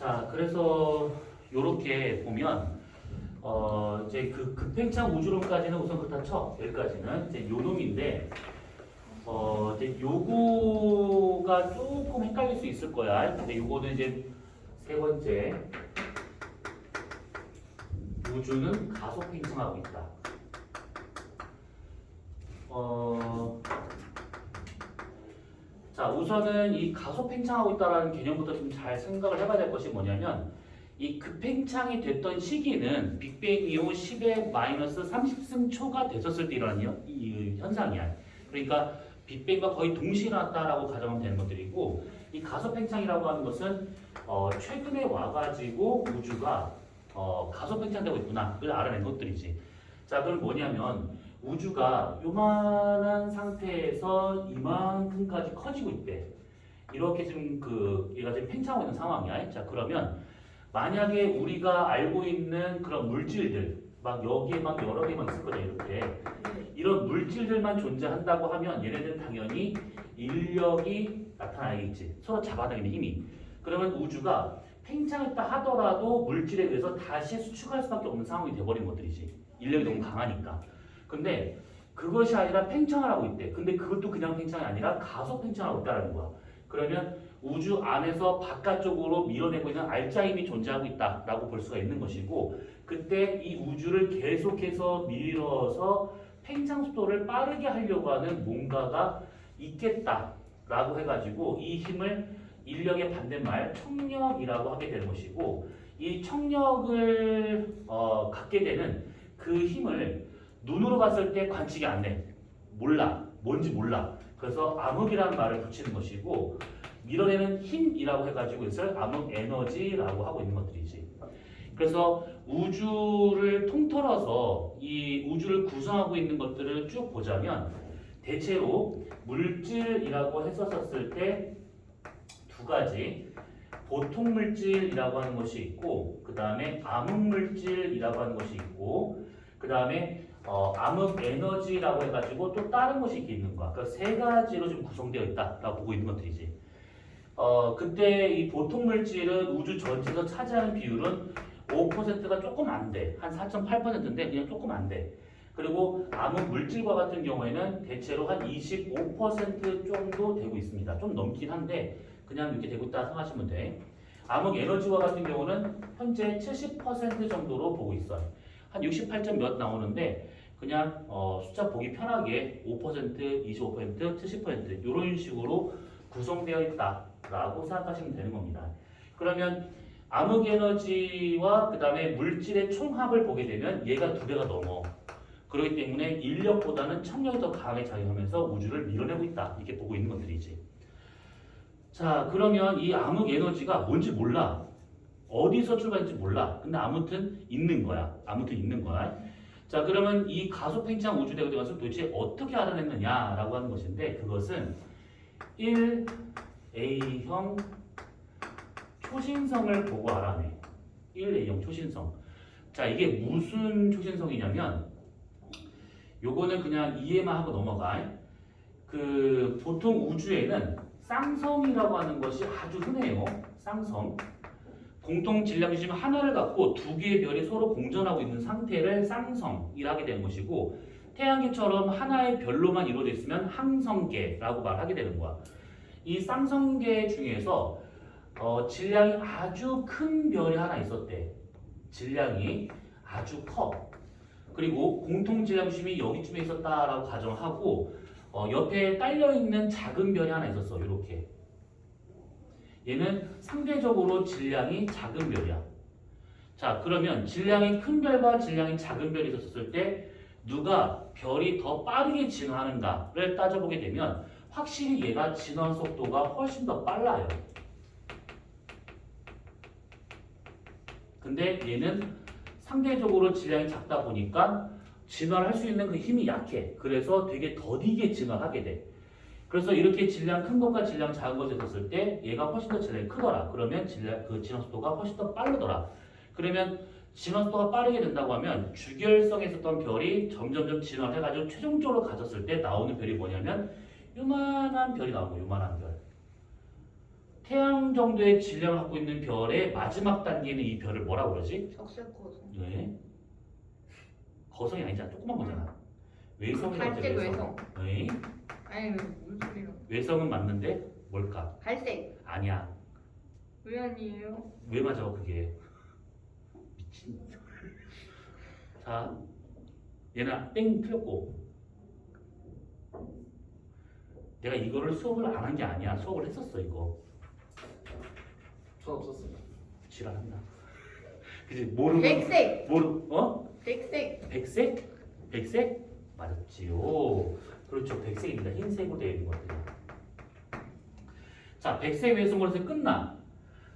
자, 그래서 요렇게 보면 이제 그 급팽창 우주론까지는 우선 그렇다 쳐. 여기까지는 이제 요 놈인데 이제 요거가 조금 헷갈릴 수 있을 거야. 근데 요거는 이제 세 번째, 우주는 가속 팽창하고 있다. 자, 우선은 이 가속 팽창하고 있다라는 개념부터 좀 잘 생각을 해봐야 될 것이 뭐냐면, 이 급팽창이 됐던 시기는 빅뱅 이후 10의 마이너스 30승 초가 됐었을 때 일어난 이 현상이야. 그러니까 빅뱅과 거의 동시에 일어났다라고 가정하면 되는 것들이고, 이 가속 팽창이라고 하는 것은 최근에 와가지고 우주가 가속 팽창되고 있구나를 알아낸 것들이지. 자, 그럼 뭐냐면 우주가 요만한 상태에서 이만큼까지 커지고 있대. 이렇게 지금 얘가 지금 팽창하고 있는 상황이야. 자, 그러면 만약에 우리가 알고 있는 그런 물질들, 막 여기에 막 여러 개만 있을 거잖아, 이렇게. 이런 물질들만 존재한다고 하면 얘네들은 당연히 인력이 나타나겠지. 서로 잡아당기는 힘이. 그러면 우주가 팽창했다 하더라도 물질에 의해서 다시 수축할 수밖에 없는 상황이 돼버린 것들이지. 인력이 너무 강하니까. 근데 그것이 아니라 팽창을 하고 있대. 근데 그것도 그냥 팽창이 아니라 가속 팽창을 하고 있다는 거야. 그러면 우주 안에서 바깥쪽으로 밀어내고 있는 알짜 힘이 존재하고 있다라고 볼 수가 있는 것이고, 그때 이 우주를 계속해서 밀어서 팽창 속도를 빠르게 하려고 하는 뭔가가 있겠다라고 해가지고 이 힘을 인력의 반대말 청력이라고 하게 되는 것이고, 이 청력을 갖게 되는 그 힘을 눈으로 봤을 때 관측이 안 돼. 몰라. 뭔지 몰라. 그래서 암흑이라는 말을 붙이는 것이고, 밀어내는 힘이라고 해가지고 이것을 암흑 에너지라고 하고 있는 것들이지. 그래서 우주를 통틀어서 이 우주를 구성하고 있는 것들을 쭉 보자면 대체로 물질이라고 했었을 때 두 가지, 보통 물질이라고 하는 것이 있고, 그 다음에 암흑 물질이라고 하는 것이 있고, 그 다음에 암흑 에너지라고 해가지고 또 다른 것이 이렇게 있는 거야. 그러니까 세 가지로 좀 구성되어 있다라고 보고 있는 것들이지. 그때 이 보통 물질은 우주 전체에서 차지하는 비율은 5%가 조금 안 돼. 한 4.8%인데 그냥 조금 안 돼. 그리고 암흑 물질과 같은 경우에는 대체로 한 25% 정도 되고 있습니다. 좀 넘긴 한데 그냥 이렇게 되고 있다 생각하시면 돼. 암흑 에너지와 같은 경우는 현재 70% 정도로 보고 있어요. 한 68점 몇 나오는데 그냥 숫자 보기 편하게 5%, 25%, 70% 이런 식으로 구성되어 있다라고 생각하시면 되는 겁니다. 그러면 암흑 에너지와 그 다음에 물질의 총합을 보게 되면 얘가 두 배가 넘어. 그렇기 때문에 인력보다는 청력이 더 강하게 작용하면서 우주를 밀어내고 있다. 이렇게 보고 있는 것들이지. 자, 그러면 이 암흑 에너지가 뭔지 몰라. 어디서 출발했는지 몰라. 근데 아무튼 있는 거야. 아무튼 있는 거야. 자, 그러면 이 가속 팽창 우주대가 되어서 도대체 어떻게 알아냈느냐라고 하는 것인데, 그것은 1A형 초신성을 보고 알아내. 1A형 초신성. 자, 이게 무슨 초신성이냐면 요거는 그냥 이해만 하고 넘어가. 보통 우주에는 쌍성이라고 하는 것이 아주 흔해요. 쌍성. 공통 질량 중심 하나를 갖고 두 개의 별이 서로 공전하고 있는 상태를 쌍성이라 하게 되는 것이고, 태양계처럼 하나의 별로만 이루어져 있으면 항성계라고 말하게 되는 거야. 이 쌍성계 중에서 질량이 아주 큰 별이 하나 있었대. 질량이 아주 커. 그리고 공통 질량 중심이 여기쯤에 있었다라고 가정하고, 옆에 딸려있는 작은 별이 하나 있었어. 이렇게. 얘는 상대적으로 질량이 작은 별이야. 자, 그러면 질량이 큰 별과 질량이 작은 별이 있었을 때 누가 별이 더 빠르게 진화하는가를 따져보게 되면 확실히 얘가 진화 속도가 훨씬 더 빨라요. 근데 얘는 상대적으로 질량이 작다 보니까 진화를 할 수 있는 그 힘이 약해. 그래서 되게 더디게 진화하게 돼. 그래서 이렇게 질량 큰 것과 질량 작은 것이 있었을 때 얘가 훨씬 더 질량이 크더라. 그러면 진화 속도가 훨씬 더 빠르더라. 그러면 진화 속도가 빠르게 된다고 하면 주결성에 있었던 별이 점점점 진화를 해가지고 최종적으로 가졌을 때 나오는 별이 뭐냐면 요만한 별이 나오고, 요만한 별. 태양 정도의 질량을 갖고 있는 별의 마지막 단계는 이 별을 뭐라고 그러지? 적색 거성. 네. 거성이 아니잖아. 조그만 거잖아. 외성이라고 갈색 외성. 외성. 네. 아니 무슨 소리야? 외성은 맞는데 뭘까? 갈색. 아니야. 왜 아니에요? 왜 맞아 그게? 미친. 자, 얘는 땡 틀렸고. 내가 이거를 수업을 안 한 게 아니야. 수업을 했었어 이거. 전 없었어요. 지랄한다. 그지 모르고 백색. 어? 백색. 백색? 백색? 맞았지요. 그렇죠. 백색입니다. 흰색으로 되어 있는 것들이. 자, 백색 외성으로서 끝나.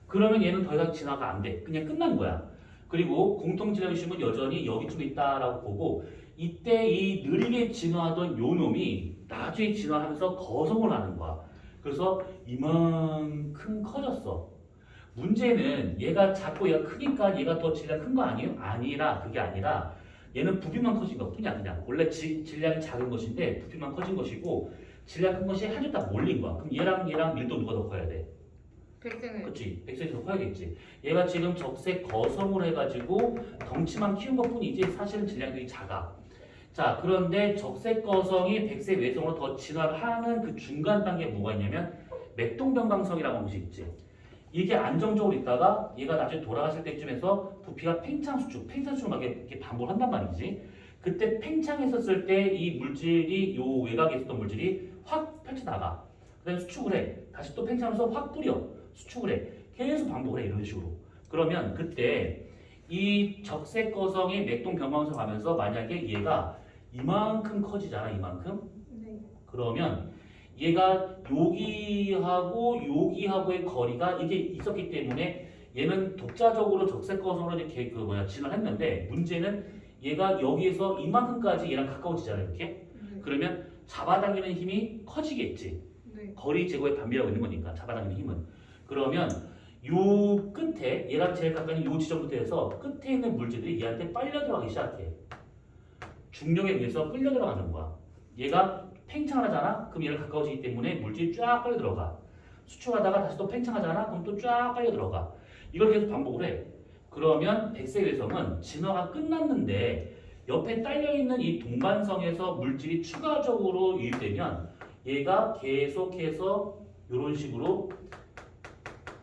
그러면 얘는 더 이상 진화가 안 돼. 그냥 끝난 거야. 그리고 공통 질량심은 여전히 여기쯤에 있다라고 보고 이때 이 느리게 진화하던 요 놈이 나중에 진화하면서 거성을 하는 거야. 그래서 이만큼 커졌어. 문제는 얘가 작고 얘가 크니까 얘가 더 질량 큰 거 아니에요? 아니라 그게 아니라 얘는 부피만 커진 것 뿐이야. 그냥 원래 질량이 작은 것인데 부피만 커진 것이고 질량 큰 것이 한 줄 딱 몰린 거야. 그럼 얘랑 밀도 누가 더 커야 돼? 백색은 그렇지. 백색이 더 커야겠지. 얘가 지금 적색 거성을 해가지고 덩치만 키운 것 뿐이지 사실은 질량이 되게 작아. 자, 그런데 적색 거성이 백색 외성으로 더 진화를 하는 그 중간 단계에 뭐가 있냐면 맥동변광성이라고 하는 것이 있지. 이게 안정적으로 있다가 얘가 나중에 돌아갔을 때쯤에서 부피가 팽창수축, 팽창수축을 막 이렇게 반복을 한단 말이지. 그때 팽창했었을 때 이 물질이 요 외곽에 있었던 물질이 확 펼쳐나가. 그다음에 수축을 해. 다시 또 팽창해서 확 뿌려. 수축을 해. 계속 반복을 해. 이런 식으로. 그러면 그때 이 적색 거성이 맥동변광성 하면서 만약에 얘가 이만큼 커지잖아. 이만큼. 네. 그러면 얘가 여기하고의 거리가 이게 있었기 때문에 얘는 독자적으로 적색 거성으로 이렇게 진화를 했는데 문제는 얘가 여기에서 이만큼까지 얘랑 가까워지잖아요. 이렇게. 네. 그러면 잡아당기는 힘이 커지겠지. 네. 거리 제거에 반비하고 있는 거니까 잡아당기는 힘은. 그러면 요 끝에 얘랑 제일 가까운 요 지점부터 해서 끝에 있는 물질들이 얘한테 빨려 들어가기 시작해. 중력에 의해서 끌려 들어가는 거야. 얘가 팽창하잖아? 그럼 얘를 가까워지기 때문에 물질이 쫙 빨려 들어가. 수축하다가 다시 또 팽창하잖아? 그럼 또 쫙 빨려 들어가. 이걸 계속 반복을 해. 그러면 백색 외성은 진화가 끝났는데 옆에 딸려있는 이 동반성에서 물질이 추가적으로 유입되면 얘가 계속해서 이런 식으로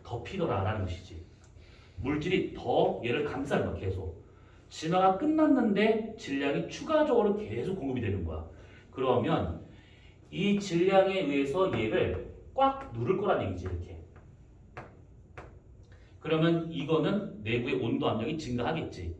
덮이더라라는 것이지. 물질이 더 얘를 감싸는 거야. 계속. 진화가 끝났는데 질량이 추가적으로 계속 공급이 되는 거야. 그러면 이 질량에 의해서 얘를 꽉 누를 거란 얘기지. 이렇게. 그러면 이거는 내부의 온도 압력이 증가하겠지.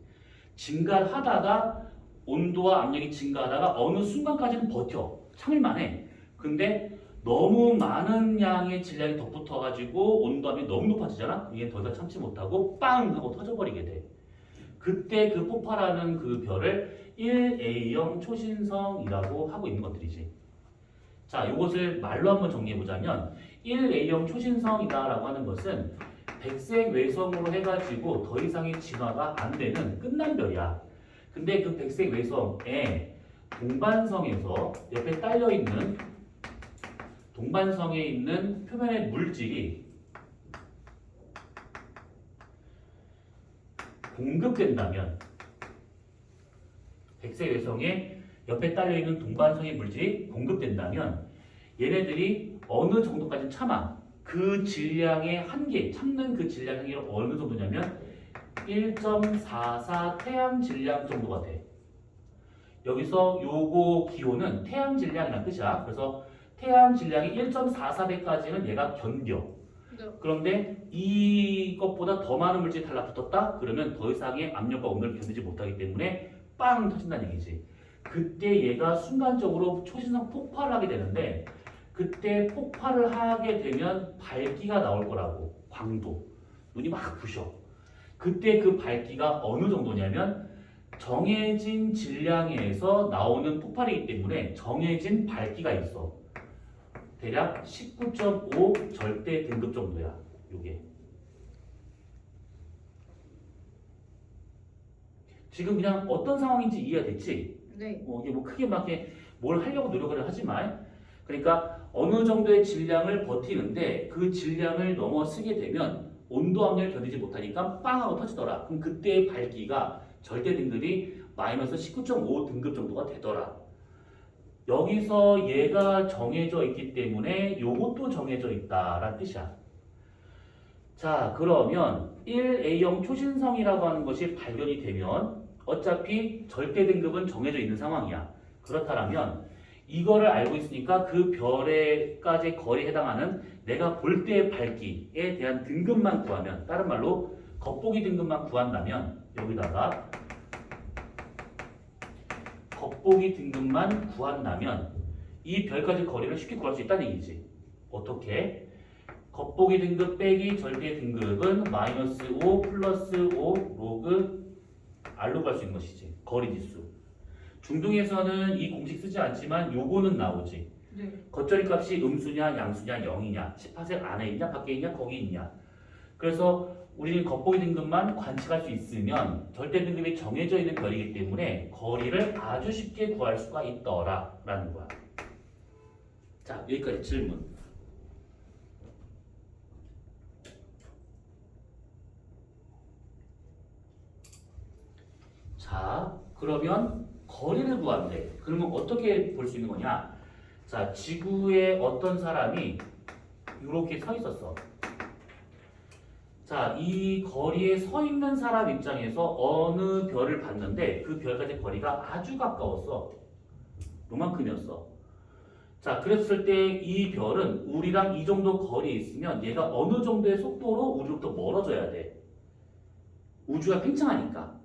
증가를 하다가 온도와 압력이 증가하다가 어느 순간까지는 버텨. 참을만 해. 근데 너무 많은 양의 질량이 덧붙어가지고 온도 압력이 너무 높아지잖아? 이게 더 이상 참지 못하고 빵! 하고 터져버리게 돼. 그때 그 폭발하는 그 별을 1A형 초신성이라고 하고 있는 것들이지. 자, 이것을 말로 한번 정리해보자면 1A형 초신성이다라고 하는 것은 백색 외성으로 해가지고 더 이상의 진화가 안 되는 끝난 별이야. 근데 그 백색 외성에 동반성에서 옆에 딸려있는 동반성에 있는 표면의 물질이 공급된다면 백색 외성에 옆에 딸려있는 동반성의 물질이 공급된다면 얘네들이 어느 정도까지 참아. 그 질량의 한계, 참는 그 질량 한계가 어느 정도냐면 1.44 태양 질량 정도가 돼. 여기서 요거 기호는 태양 질량이라는 뜻이야. 그래서 태양 질량이 1.44배까지는 얘가 견뎌. 그런데 이것보다 더 많은 물질이 달라붙었다? 그러면 더 이상의 압력과 온도를 견디지 못하기 때문에 빵 터진다는 얘기지. 그때 얘가 순간적으로 초신성 폭발을 하게 되는데 그때 폭발을 하게 되면 밝기가 나올 거라고. 광도. 눈이 막 부셔. 그때 그 밝기가 어느 정도냐면 정해진 질량에서 나오는 폭발이기 때문에 정해진 밝기가 있어. 대략 19.5 절대 등급 정도야. 요게. 지금 그냥 어떤 상황인지 이해가 됐지? 네. 이게 뭐 크게 막 이렇게 뭘 하려고 노력을 하지만 그러니까 어느 정도의 질량을 버티는데 그 질량을 넘어서게 되면 온도 압력을 견디지 못하니까 빵 하고 터지더라. 그럼 그때의 밝기가 절대 등급이 마이너스 19.5 등급 정도가 되더라. 여기서 얘가 정해져 있기 때문에 요것도 정해져 있다라는 뜻이야. 자, 그러면 1A형 초신성이라고 하는 것이 발견이 되면 어차피 절대 등급은 정해져 있는 상황이야. 그렇다면 이거를 알고 있으니까 그 별에까지 거리에 해당하는 내가 볼 때의 밝기에 대한 등급만 구하면, 다른 말로 겉보기 등급만 구한다면 여기다가 겉보기 등급만 구한다면 이 별까지 거리를 쉽게 구할 수 있다는 얘기지. 어떻게? 겉보기 등급 빼기 절대 등급은 마이너스 5 플러스 5 로그 R로 구할 수 있는 것이지. 거리 지수. 중등에서는 이 공식 쓰지 않지만 요거는 나오지. 네. 겉절이 값이 음수냐 양수냐 0이냐 18색 안에 있냐 밖에 있냐 거기 있냐. 그래서 우리는 겉보기 등급만 관측할 수 있으면 절대 등급이 정해져 있는 별이기 때문에 거리를 아주 쉽게 구할 수가 있더라 라는 거야. 자, 여기까지 질문. 자, 그러면 거리를 구한대. 그러면 어떻게 볼 수 있는 거냐? 자, 지구에 어떤 사람이 이렇게 서 있었어. 자, 이 거리에 서 있는 사람 입장에서 어느 별을 봤는데 그 별까지 거리가 아주 가까웠어. 요만큼이었어. 자, 그랬을 때 이 별은 우리랑 이 정도 거리에 있으면 얘가 어느 정도의 속도로 우리로부터 멀어져야 돼. 우주가 팽창하니까.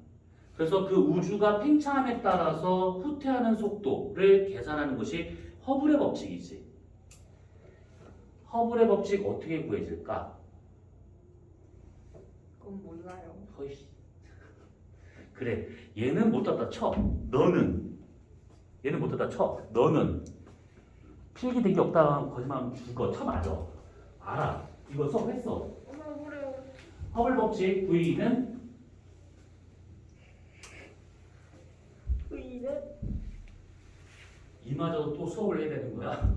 그래서 그 우주가 팽창함에 따라서 후퇴하는 속도를 계산하는 것이 허블의 법칙이지. 허블의 법칙 어떻게 구해질까? 그건 몰라요. 허이씨. 그래, 얘는 못 갖다 쳐. 너는. 얘는 못 갖다 쳐. 너는. 필기 되게 없다 거짓말하면 죽어. 쳐 맞아. 알아. 이거 수업했어. 엄마 그래요. 허블 법칙 V는 V는 이마저도 또 수업을 해야 되는 거야.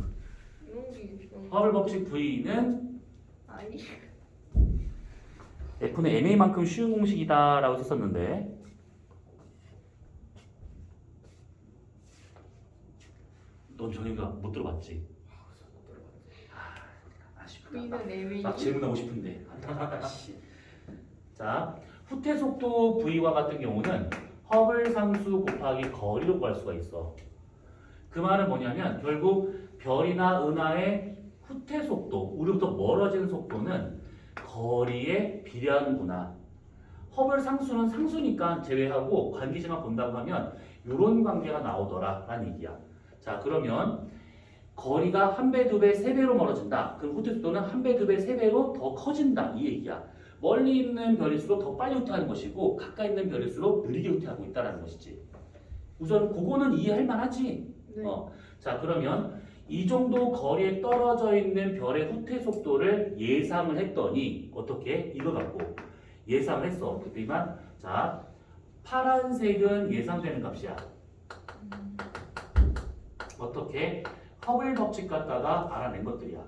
이용기 좀. 허블 법칙 V는 아니. F는 MA만큼 쉬운 공식이다 라고 썼었는데 넌 정혁이가 못 들어봤지? 아쉽다. V는 MA. 막 질문하고 싶은데. 자, 후퇴 속도 V와 같은 경우는 허블 상수 곱하기 거리로 구할 수가 있어. 그 말은 뭐냐면 결국 별이나 은하의 후퇴 속도, 우리부터 멀어지는 속도는 거리에 비례하는구나. 허블 상수는 상수니까 제외하고 관계지만 본다고 하면 이런 관계가 나오더라 라는 얘기야. 자, 그러면 거리가 한 배, 두 배, 세 배로 멀어진다. 그럼 후퇴 속도는 한 배, 두 배, 세 배로 더 커진다. 이 얘기야. 멀리 있는 별일수록 더 빨리 후퇴하는 것이고 가까이 있는 별일수록 느리게 후퇴하고 있다는 것이지. 우선 그거는 이해할 만하지. 네. 자, 그러면 이 정도 거리에 떨어져 있는 별의 후퇴 속도를 예상을 했더니 어떻게? 이거 갖고 예상을 했어. 그때만 자, 파란색은 예상되는 값이야. 어떻게? 허블 법칙 갖다가 알아낸 것들이야.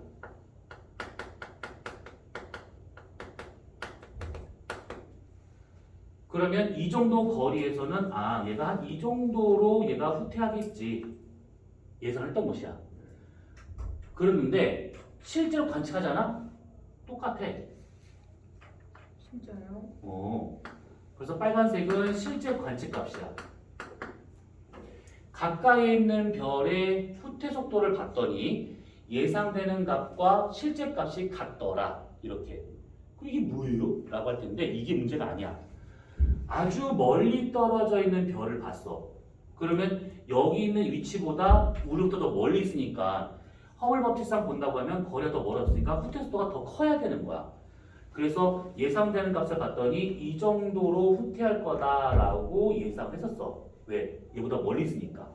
그러면 이 정도 거리에서는 아, 얘가 한 이 정도로 얘가 후퇴하겠지 예상했던 것이야. 그랬는데 실제로 관측하잖아? 똑같아. 진짜요? 그래서 빨간색은 실제 관측값이야. 가까이 있는 별의 후퇴 속도를 봤더니 예상되는 값과 실제 값이 같더라. 이렇게. 그럼 이게 뭐예요? 라고 할 텐데 이게 문제가 아니야. 아주 멀리 떨어져 있는 별을 봤어. 그러면 여기 있는 위치보다 우리부터 더 멀리 있으니까 허블 법칙상 본다고 하면 거리가 더 멀어졌으니까 후퇴 속도가 더 커야 되는 거야. 그래서 예상되는 값을 봤더니 이 정도로 후퇴할 거다라고 예상했었어. 왜? 얘보다 멀리 있으니까.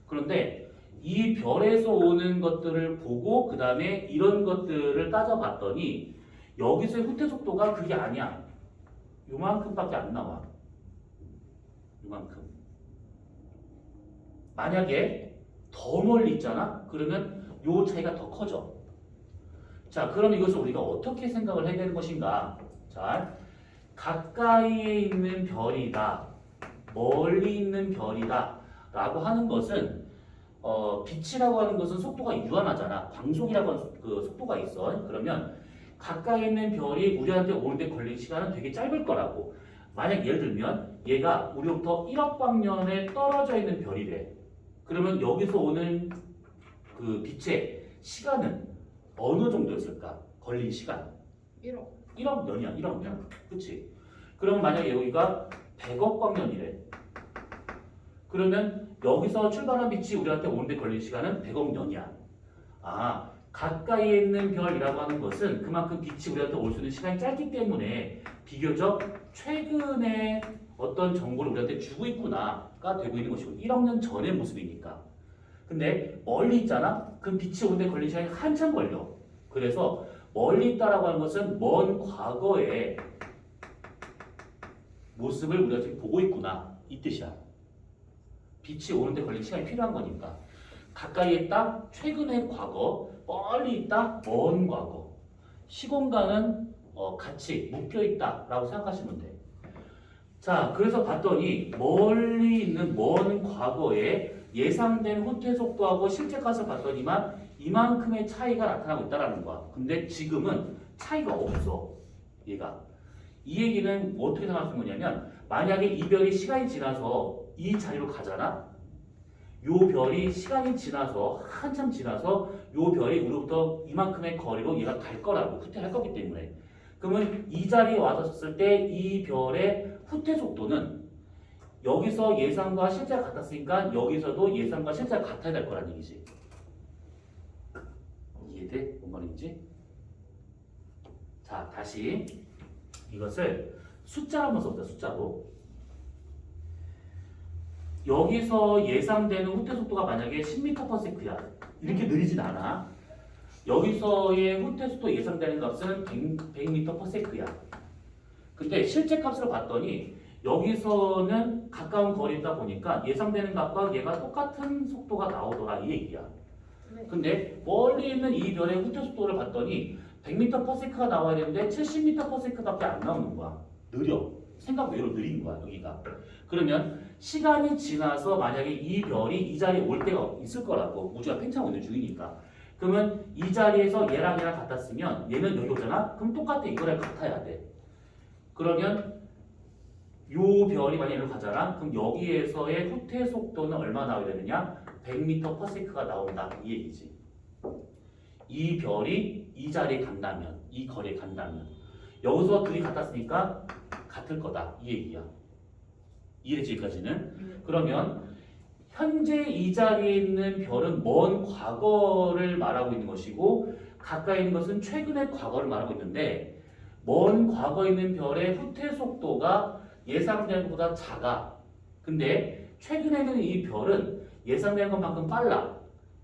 그런데 이 별에서 오는 것들을 보고 그 다음에 이런 것들을 따져봤더니 여기서의 후퇴 속도가 그게 아니야. 요만큼밖에 안 나와. 요만큼. 만약에 더 멀리 있잖아? 그러면 요 차이가 더 커져. 자, 그럼 이것을 우리가 어떻게 생각을 해야 되는 것인가? 자, 가까이에 있는 별이다, 멀리 있는 별이다 라고 하는 것은 빛이라고 하는 것은 속도가 유한하잖아. 광속이라고 하는 그 속도가 있어. 그러면 가까이 있는 별이 우리한테 오는데 걸린 시간은 되게 짧을 거라고. 만약 예를 들면 얘가 우리로부터 1억 광년에 떨어져 있는 별이래. 그러면 여기서 오는 그 빛의 시간은 어느 정도였을까? 걸린 시간. 1억. 1억 년이야, 1억 년. 그치? 그럼 만약에 여기가 100억 광년이래. 그러면 여기서 출발한 빛이 우리한테 오는데 걸린 시간은 100억 년이야. 아, 가까이에 있는 별이라고 하는 것은 그만큼 빛이 우리한테 올 수 있는 시간이 짧기 때문에 비교적 최근에 어떤 정보를 우리한테 주고 있구나가 되고 있는 것이고 1억 년 전의 모습이니까. 근데 멀리 있잖아? 그럼 빛이 오는데 걸린 시간이 한참 걸려. 그래서 멀리 있다라고 하는 것은 먼 과거의 모습을 우리가 지금 보고 있구나 이 뜻이야. 빛이 오는데 걸린 시간이 필요한 거니까. 가까이에 있다 최근의 과거, 멀리 있다 먼 과거. 시공간은 같이 묶여 있다라고 생각하시면 돼. 자, 그래서 봤더니 멀리 있는 먼 과거에 예상된 후퇴 속도하고 실제 값을 봤더니만 이만큼의 차이가 나타나고 있다는 거야. 근데 지금은 차이가 없어. 얘가. 이 얘기는 어떻게 생각할 수 있냐면 만약에 이 별이 시간이 지나서 이 자리로 가잖아. 요 별이 시간이 지나서 한참 지나서 요 별이 우리부터 이만큼의 거리로 얘가 갈 거라고 후퇴할 거기 때문에. 그러면 이 자리에 와서 섰을 때 이 별의 후퇴 속도는 여기서 예상과 실제가 같았으니까 여기서도 예상과 실제가 같아야 될 거란 얘기지. 이해돼? 뭔 말인지? 자, 다시 이것을 숫자로 한번 써보자. 숫자로. 여기서 예상되는 후퇴 속도가 만약에 10m/s야. 이렇게 느리진 않아. 여기서의 후퇴 속도 예상되는 값은 100m/s야. 근데 실제 값으로 봤더니 여기서는 가까운 거리다 보니까 예상되는 값과 얘가 똑같은 속도가 나오더라 이 얘기야. 네. 근데 멀리 있는 이 별의 후퇴 속도를 봤더니 100m/s가 나와야 되는데 70m/s밖에 안 나오는 거야. 느려. 생각 외로 느린 거야 여기가. 그러면 시간이 지나서 만약에 이 별이 이 자리에 올 때가 있을 거라고. 우주가 팽창하고 있는 중이니까. 그러면 이 자리에서 얘랑 같았으면 얘는 여기 오잖아? 그럼 똑같아. 이거랑 같아야 돼. 그러면 요 별이 만약에 여기로 가잖아? 그럼 여기에서의 후퇴 속도는 얼마 나와야 되느냐? 100m/s가 나온다 이 얘기지. 이 별이 이 자리에 간다면, 이 거리에 간다면 여기서 둘이 같았으니까 같을 거다 이 얘기야. 이해되지 여기까지는? 그러면 현재 이 자리에 있는 별은 먼 과거를 말하고 있는 것이고 가까이 있는 것은 최근의 과거를 말하고 있는데 먼 과거에 있는 별의 후퇴 속도가 예상되는 것보다 작아. 근데 최근에 있는 이 별은 예상되는 것만큼 빨라.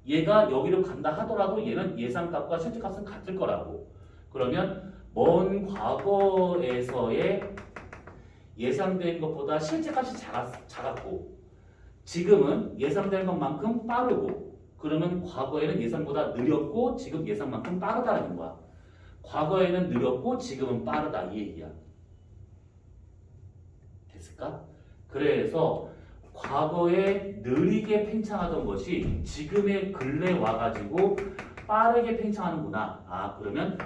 얘가 여기로 간다 하더라도 얘는 예상값과 실제값은 같을 거라고. 그러면 먼 과거에서의 예상된 것보다 실제값이 작았고 지금은 예상된 것만큼 빠르고 그러면 과거에는 예상보다 느렸고 지금 예상만큼 빠르다는 거야. 과거에는 느렸고 지금은 빠르다 이 얘기야. 됐을까? 그래서 과거에 느리게 팽창하던 것이 지금의 근래 와가지고 빠르게 팽창하는구나. 아, 그러면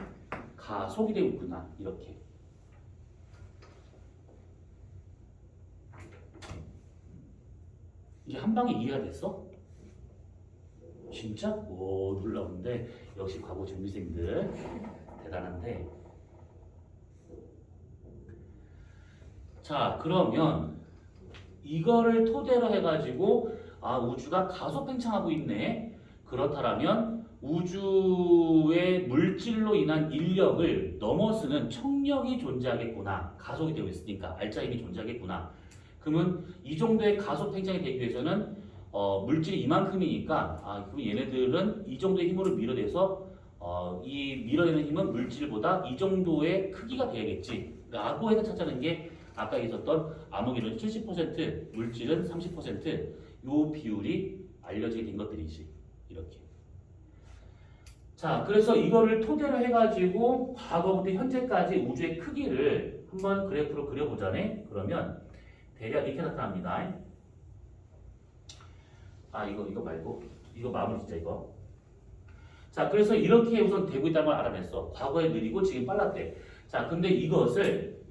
가속이 되고 있구나. 이렇게. 이게 한 방에 이해가 됐어? 진짜? 오, 놀라운데 역시 과거 준비생들 대단한데. 자, 그러면 이거를 토대로 해가지고 아, 우주가 가속 팽창하고 있네. 그렇다면 우주의 물질로 인한 인력을 넘어서는 청력이 존재하겠구나. 가속이 되고 있으니까 알짜 힘이 존재하겠구나. 그러면 이 정도의 가속 팽창이 되기 위해서는 물질이 이만큼이니까 그럼 얘네들은 이 정도의 힘으로 밀어내서 이 밀어내는 힘은 물질보다 이 정도의 크기가 돼야겠지 라고 해서 찾자는 게 아까 있었던 암흑이론 70% 물질은 30% 요 비율이 알려지게 된 것들이지. 이렇게. 자, 그래서 이거를 토대로 해가지고 과거부터 현재까지 우주의 크기를 한번 그래프로 그려보자네. 그러면 대략 이렇게 나타납니다. 아, 이거 말고 이거 마무리 진짜 이거. 자, 그래서 이렇게 우선 되고 있다는 걸 알아냈어. 과거에 느리고 지금 빨랐대. 자, 근데 이것을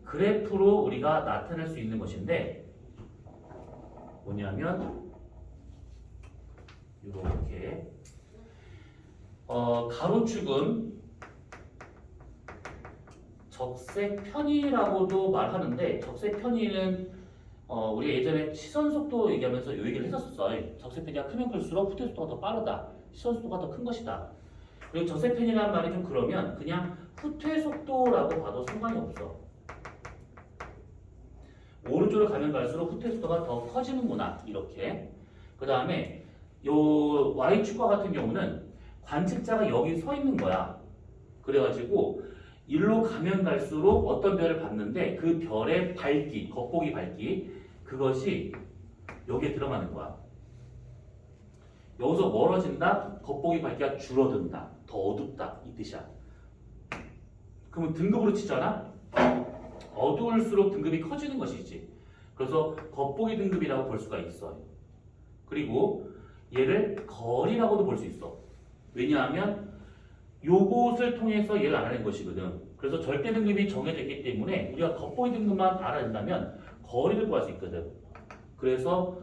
그래프로 우리가 나타낼 수 있는 것인데 뭐냐면 이렇게 가로축은 적색편이라고도 말하는데 적색편이는 우리 예전에 시선속도 얘기하면서 이 얘기를 했었어요. 적색편이가 크면 클수록 후퇴속도가 더 빠르다. 시선속도가 더 큰 것이다. 그리고 적색편이라는 말이 좀 그러면 그냥 후퇴속도라고 봐도 상관이 없어. 오른쪽으로 가면 갈수록 후퇴속도가 더 커지는구나. 이렇게. 그 다음에 요 Y축과 같은 경우는 관측자가 여기 서 있는 거야. 그래가지고 일로 가면 갈수록 어떤 별을 봤는데 그 별의 밝기, 겉보기 밝기 그것이 여기에 들어가는 거야. 여기서 멀어진다, 겉보기 밝기가 줄어든다, 더 어둡다 이 뜻이야. 그러면 등급으로 치잖아. 어두울수록 등급이 커지는 것이지. 그래서 겉보기 등급이라고 볼 수가 있어요. 그리고 얘를 거리라고도 볼 수 있어. 왜냐하면 요것을 통해서 얘를 알아낸 것이거든. 그래서 절대 등급이 정해져 있기 때문에 우리가 겉보기 등급만 알아낸다면 거리를 구할 수 있거든. 그래서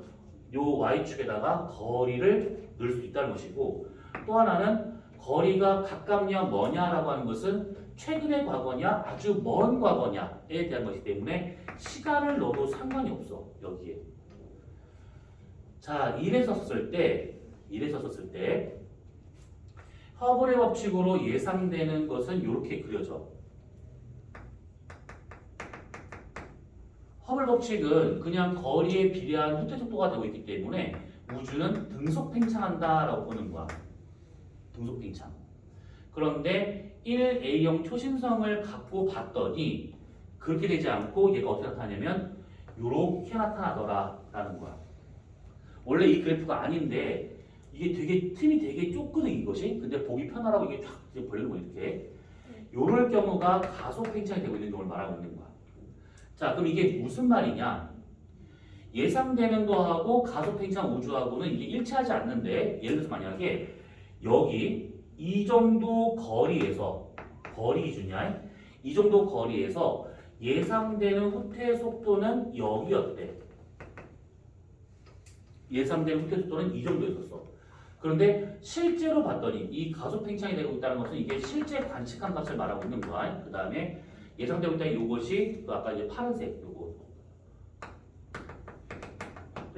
요 Y축에다가 거리를 넣을 수 있다는 것이고 또 하나는 거리가 가깝냐 뭐냐라고 하는 것은 최근의 과거냐 아주 먼 과거냐에 대한 것이기 때문에 시간을 넣어도 상관이 없어 여기에. 자, 이래 썼을 때 허블의 법칙으로 예상되는 것은 이렇게 그려져. 허블 법칙은 그냥 거리에 비례한 후퇴속도가 되고 있기 때문에 우주는 등속 팽창한다라고 보는 거야. 등속 팽창. 그런데 1A형 초신성을 갖고 봤더니 그렇게 되지 않고 얘가 어떻게 나타나냐면 이렇게 나타나더라라는 거야. 원래 이 그래프가 아닌데 이게 되게 틈이 되게 좁거든 이것이. 근데 보기 편하라고 이게 쫙 벌리는 거 이렇게. 요럴 경우가 가속 팽창이 되고 있는 경우를 말하고 있는 거야. 자, 그럼 이게 무슨 말이냐? 예상되는 거하고 가속 팽창 우주하고는 이게 일치하지 않는데 예를 들어서 만약에 여기 이 정도 거리에서 거리 기준이야. 이 정도 거리에서 예상되는 후퇴 속도는 여기였대. 예상되는 후퇴 속도는 이 정도였었어. 그런데 실제로 봤더니 이 가속 팽창이 되고 있다는 것은 이게 실제 관측한 값을 말하고 있는 거야. 그 다음에 예상되고 있다는 이것이 아까 이제 파란색 요거를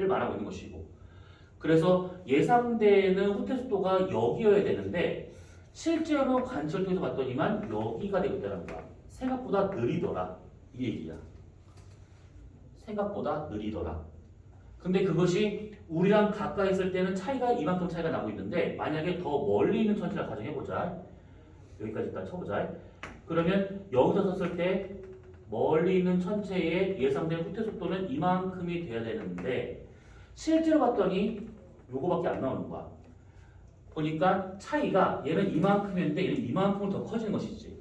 말하고 있는 것이고. 그래서 예상되는 후퇴 속도가 여기여야 되는데 실제로 관측을 통해서 봤더니만 여기가 되고 있다는 거야. 생각보다 느리더라. 이 얘기야. 생각보다 느리더라. 근데 그것이 우리랑 가까이 있을 때는 차이가 이만큼 차이가 나고 있는데 만약에 더 멀리 있는 천체를 가정해보자. 여기까지 일단 쳐보자. 그러면 여기서 섰을 때 멀리 있는 천체의 예상된 후퇴 속도는 이만큼이 돼야 되는데 실제로 봤더니 요거밖에 안 나오는 거야. 보니까 차이가 얘는 이만큼이었는데 얘는 이만큼은 더 커지는 것이지.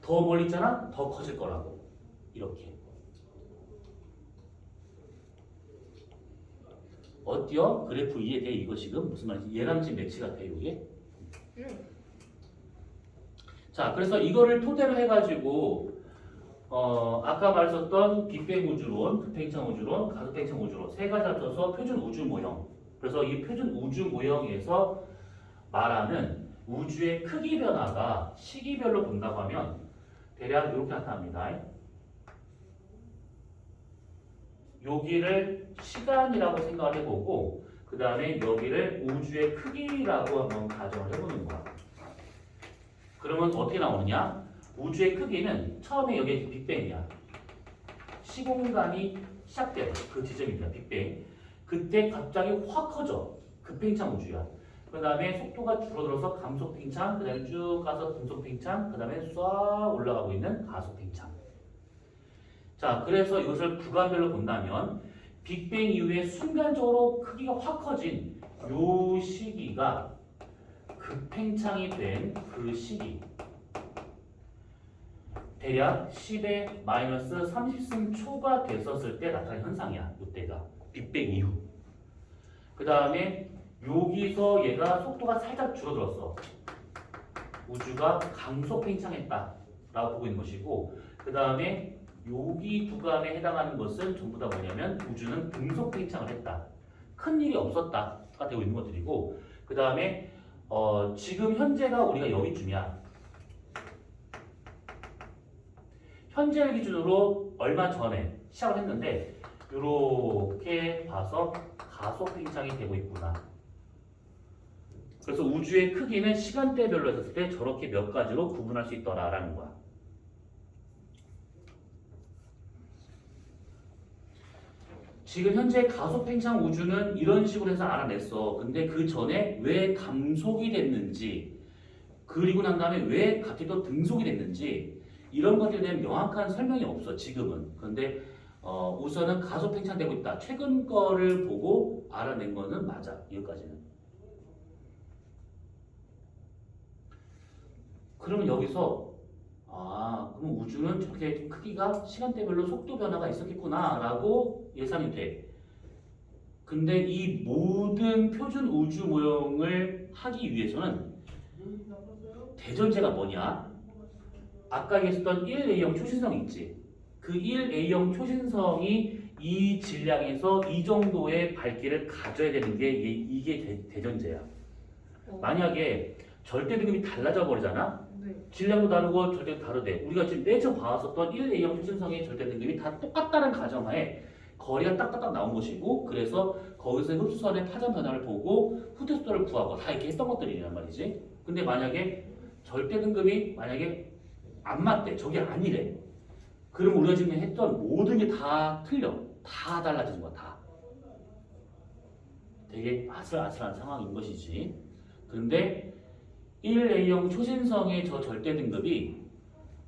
더 멀리 있잖아? 더 커질 거라고. 이렇게. 어때요? 그래프 이해돼? 이거 지금 무슨 말인지 얘랑 매치가 돼요 이게? 자, 그래서 이거를 토대로 해가지고 아까 말했었던 빅뱅 우주론, 급팽창 우주론, 가속팽창 우주론 세 가지 합쳐서 표준 우주 모형. 그래서 이 표준 우주 모형에서 말하는 우주의 크기 변화가 시기별로 본다고 하면 대략 이렇게 나타납니다. 여기를 시간이라고 생각을 해보고 그 다음에 여기를 우주의 크기라고 한번 가정을 해보는 거야. 그러면 어떻게 나오느냐? 우주의 크기는 처음에 여기 빅뱅이야. 시공간이 시작돼요. 그 지점입니다. 빅뱅. 그때 갑자기 확 커져. 급팽창 우주야. 그 다음에 속도가 줄어들어서 감속 팽창, 그 다음에 쭉 가서 등속 팽창, 그 다음에 쏴 올라가고 있는 가속 팽창. 자, 그래서 이것을 구간별로 본다면 빅뱅 이후에 순간적으로 크기가 확 커진 요 시기가 급팽창이 된 그 시기 대략 10의 마이너스 30승 초가 됐었을 때 나타난 현상이야. 이때가 빅뱅 이후. 그 다음에 여기서 얘가 속도가 살짝 줄어들었어. 우주가 강속 팽창했다 라고 보고 있는 것이고, 그 다음에 여기 구간에 해당하는 것은 전부 다 뭐냐면 우주는 등속 팽창을 했다, 큰 일이 없었다가 되고 있는 것들이고, 그 다음에 지금 현재가 우리가 여기쯤이야. 현재를 기준으로 얼마 전에 시작을 했는데 이렇게 봐서 가속 팽창이 되고 있구나. 그래서 우주의 크기는 시간대별로 했을 때 저렇게 몇 가지로 구분할 수 있더라라는 거야. 지금 현재 가속 팽창 우주는 이런 식으로 해서 알아냈어. 근데 그 전에 왜 감속이 됐는지, 그리고 난 다음에 왜 갑자기 또 등속이 됐는지 이런 것들에 대한 명확한 설명이 없어 지금은. 그런데 우선은 가속 팽창되고 있다. 최근 거를 보고 알아낸 거는 맞아. 여기까지는. 그러면 여기서 그럼 우주는 저렇게 좀 크기가 시간대별로 속도 변화가 있었겠구나라고 예상이 돼. 근데 이 모든 표준 우주 모형을 하기 위해서는 대전제가 뭐냐? 아까 얘기했던 1A형 초신성 있지? 그 1A형 초신성이 이 질량에서 이 정도의 밝기를 가져야 되는 게 이게 대전제야. 만약에 절대 등급이 달라져 버리잖아? 네. 질량도 다르고 절대도 다르대. 우리가 지금 매저 봐왔었던 1A형 초신성의 절대 등급이 다 똑같다는 가정하에 거리가 딱딱딱 나온 것이고, 그래서 거기서 흡수선의 파장 변화를 보고 후퇴수를 구하고 다 이렇게 했던 것들이란 말이지. 근데 만약에 절대 등급이 만약에 안 맞대, 저게 아니래. 그럼 우리가 지금 했던 모든 게 다 틀려. 다 달라지는 거야, 다. 되게 아슬아슬한 상황인 것이지. 그런데 1A형 초신성의 저 절대 등급이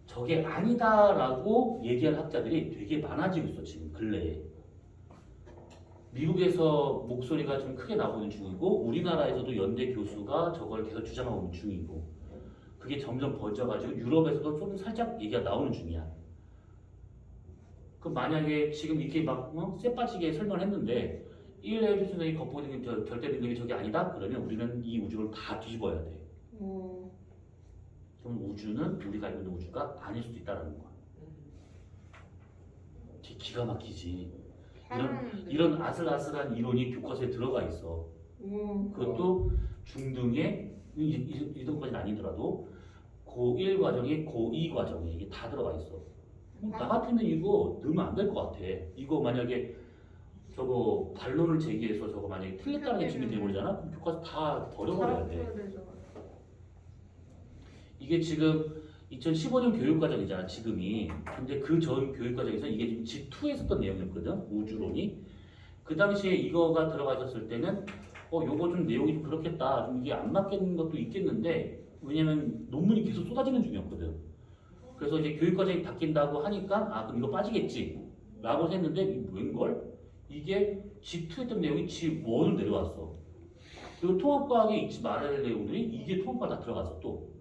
저게 아니다라고 얘기하는 학자들이 되게 많아지고 있어, 지금 근래에. 미국에서 목소리가 좀 크게 나오고 있는 중이고, 우리나라에서도 연대 교수가 저걸 계속 주장하고 있는 중이고, 그게 점점 번져가지고 유럽에서도 좀 살짝 얘기가 나오는 중이야. 그럼 만약에 지금 이렇게 막 쎄빠지게 설명을 했는데 1A 초신성이 겉보기 등급 절대 등급이 저게 아니다? 그러면 우리는 이 우주를 다 뒤집어야 돼. 그럼 우주는 우리가 알고 있는 우주가 아닐 수도 있다는 거야. 되게 기가 막히지. 이런 아슬아슬한 이론이 교과서에 들어가 있어. 그것도 중등의 이 정도까지는 아니더라도 고1 과정에 고2 과정에 이게 다 들어가 있어. 나 같으면 이거 넣으면 안 될 것 같아. 이거 만약에 저거 반론을 제기해서 저거 만약에 틀렸다는 게 증명이 되버리잖아? 그럼 교과서 다 버려버려야 돼. 이게 지금 2015년 교육과정이잖아, 지금이. 근데 그 전 교육과정에서 이게 지금 G2에 썼던 내용이었거든, 우주론이. 그 당시에 이거가 들어가 있었을 때는 요거 좀 내용이 좀 그렇겠다, 좀 이게 안 맞겠는 것도 있겠는데, 왜냐면 논문이 계속 쏟아지는 중이었거든. 그래서 이제 교육과정이 바뀐다고 하니까 그럼 이거 빠지겠지 라고 했는데 웬걸? 이게 G2 했던 내용이 G1으로 내려왔어. 그리고 통합과학에 잊지 말아야 될 내용들이 이게 통합과학 다 들어갔어 또.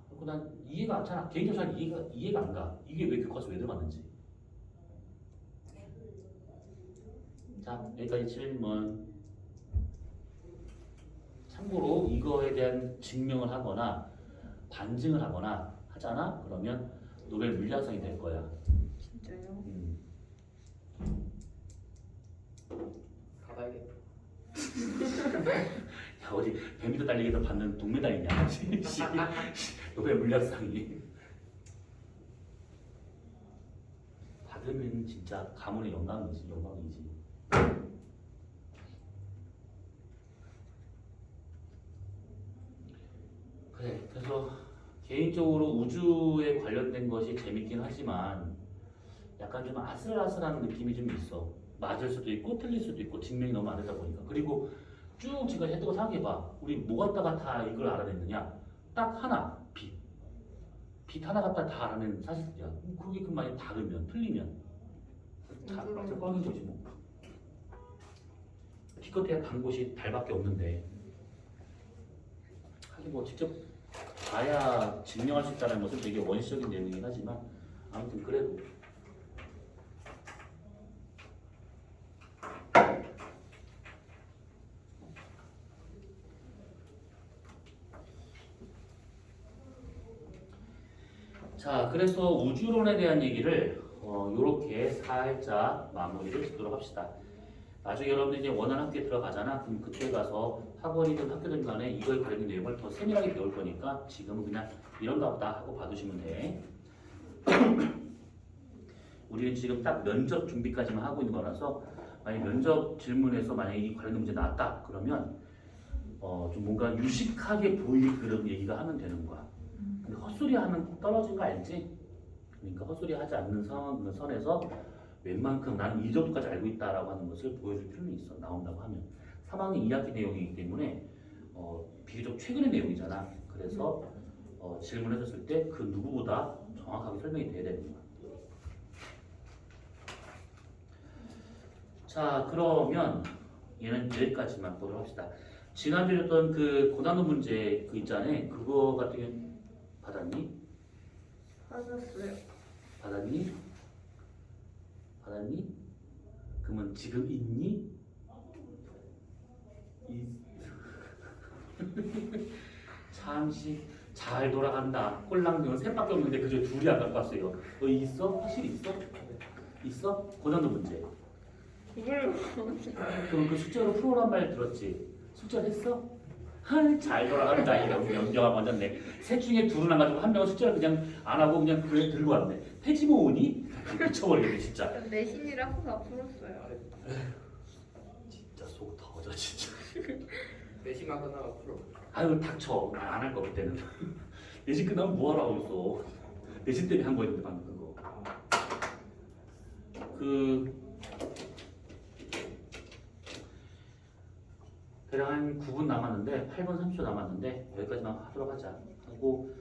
그리고 난 이해가 안 차. 개인적으로 잘 이해가 안 가. 이게 왜 교과서 왜 들어갔는지. 자, 여기까지 질문. 참고로 이거에 대한 증명을 하거나 반증을 하거나 하잖아? 그러면 노벨 물리학상이 될 거야. 진짜요? 가봐야겠다. 야, 어디 100m 달리기에서 받는 동메달이냐? 노벨 물리학상이. 받으면 진짜 가문의 영광이지. 그래, 그래서 개인적으로 우주에 관련된 것이 재밌긴 하지만 약간 좀 아슬아슬한 느낌이 좀 있어. 맞을 수도 있고 틀릴 수도 있고 증명이 너무 안 되다 보니까. 그리고 쭉 지금까지 했던 거 생각해봐. 우리 뭐 갖다가 다 이걸 알아냈느냐? 딱 하나, 빛. 빛 하나 갖다 다 알아낸 사실이야. 그게 그 만약 다르면, 틀리면 다 맞을 뻔한 거지 뭐. 기껏해야 간 곳이 달밖에 없는데 하긴 뭐 직접 봐야 증명할 수 있다는 것은 되게 원시적인 내용이긴 하지만 아무튼 그래도 자, 그래서 우주론에 대한 얘기를 요렇게 살짝 마무리를 짓도록 합시다. 나중에 여러분들이 이제 원하는 학교에 들어가잖아. 그럼 그때 가서 학원이든 학교든 간에 이거에 관련된 내용을 더 세밀하게 배울 거니까 지금은 그냥 이런가 보다 하고 봐두시면 돼. 우리는 지금 딱 면접 준비까지만 하고 있는 거라서 만약 면접 질문에서 만약에 이 관련된 문제 나왔다 그러면 좀 뭔가 유식하게 보일 그런 얘기가 하면 되는 거야. 근데 헛소리 하면 떨어진 거 알지? 그러니까 헛소리 하지 않는 상황 선에서 웬만큼 나는 이 정도까지 알고 있다라고 하는 것을 보여줄 필요는 있어. 나온다고 하면 3학년 2학기 내용이기 때문에 비교적 최근의 내용이잖아. 그래서 질문했었을 때 그 누구보다 정확하게 설명이 돼야 되는 거야. 자, 그러면 얘는 여기까지만 보도록 합시다. 지난주에 했던 그 고난도 문제 그 있잖아요. 그거 같은 경우 받았니? 받았어요. 받았니? 받았니? 그러면 지금 있니? 잠시 잘 돌아간다. 꼴랑님은 셋밖에 없는데 그중에 둘이 안 갖고 왔어요. 너 있어? 확실히 있어? 있어? 고난도 문제. 그걸로 그럼 그 숙제로 풀어란 말 들었지? 숙제를 했어? 잘 돌아간다. 이거 연경아 완전네. 셋 중에 둘은 안 가지고 한 명은 숙제를 그냥 안 하고 그냥 그래 들고 왔네. 태지모 오니? 미쳐버리겠네 진짜. 내신이라고 다 풀었어요. 진짜 속 터져 진짜. 내시만 끝나고 풀어. 아유 닥쳐. 안 할 거 그때는. 내신 끝나면 뭐하러 하고 있어. 내신 때문에 한 거였는데 방금 그거. 대략 한 9분 남았는데 8분 30초 남았는데 여기까지만 하도록 하자 하고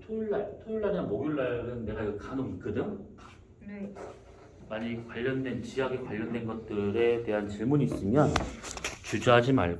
토요일날이나 목요일날은 내가 이거 간혹 있거든. 네. 만약 관련된 지학에 관련된 것들에 대한 질문이 있으면 주저하지 말고